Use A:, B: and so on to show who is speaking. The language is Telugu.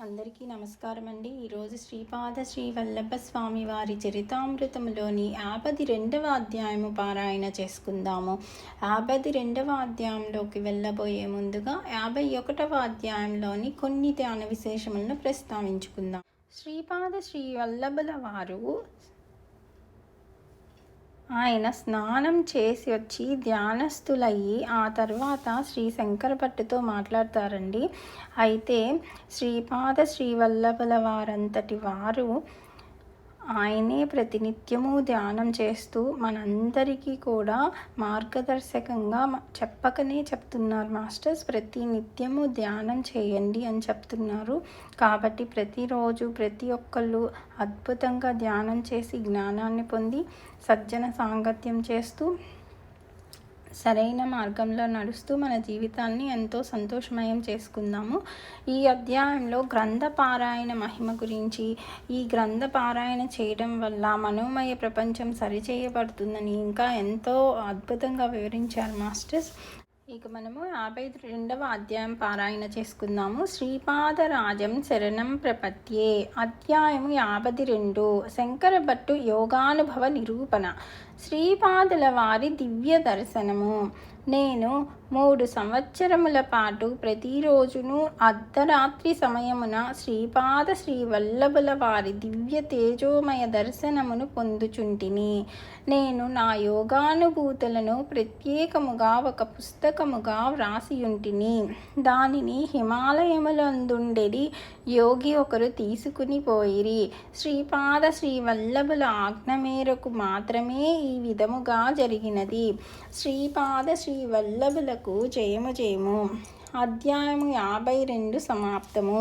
A: అందరికీ నమస్కారం అండి. ఈరోజు శ్రీపాద శ్రీ వల్లభ స్వామి వారి చరితామృతములోని 52వ అధ్యాయము పారాయణ చేసుకుందాము. 52వ అధ్యాయంలోకి వెళ్ళబోయే ముందుగా 51వ అధ్యాయంలోని కొన్ని ధ్యాన విశేషములను ప్రస్తావించుకుందాం. శ్రీపాద శ్రీ వల్లభుల వారు ఆయన స్నానం చేసి వచ్చి ధ్యానస్థులయ్యి ఆ తర్వాత శ్రీ శంకర భట్టుతో మాట్లాడతారండి. అయితే శ్రీపాద శ్రీవల్లభుల వారంతటి వారు ఆయనే ప్రతినిత్యము ధ్యానం చేస్తూ మనందరికీ కూడా మార్గదర్శకంగా చెప్పకనే చెప్తున్నారు. మాస్టర్స్ ప్రతి నిత్యము ధ్యానం చేయండి అని చెప్తున్నారు. కాబట్టి ప్రతిరోజు ప్రతి ఒక్కళ్ళు అద్భుతంగా ధ్యానం చేసి జ్ఞానాన్ని పొంది సజ్జన సాంగత్యం చేస్తూ సరైన మార్గంలో నడుస్తూ మన జీవితాన్ని ఎంతో సంతోషమయం చేసుకుందాము. ఈ అధ్యాయంలో గ్రంథ పారాయణ మహిమ గురించి, ఈ గ్రంథ పారాయణ చేయడం వల్ల మనోమయ ప్రపంచం సరిచేయబడుతుందని ఇంకా ఎంతో అద్భుతంగా వివరించారు మాస్టర్స్. ఇక మనము 52వ అధ్యాయం పారాయణ చేసుకుందాము. శ్రీపాదరాజం శరణం ప్రపత్యే. అధ్యాయము 52. శంకర భట్టు యోగానుభవ నిరూపణ. శ్రీపాదుల వారి దివ్య దర్శనము. నేను 3 సంవత్సరముల పాటు ప్రతిరోజును అర్ధరాత్రి సమయమున శ్రీపాద శ్రీ వల్లభుల వారి దివ్య తేజోమయ దర్శనమును పొందుచుంటిని. నేను నా యోగానుభూతులను ప్రత్యేకముగా ఒక పుస్తకముగా వ్రాసియుంటిని. దానిని హిమాలయములందుండెడి యోగి ఒకరు తీసుకుని పోయిరి. శ్రీపాద శ్రీ వల్లభుల ఆజ్ఞ మేరకు మాత్రమే ఈ విధముగా జరిగినది. శ్రీపాద శ్రీ వల్లభులకు జయము జయము. అధ్యాయము 52 సమాప్తము.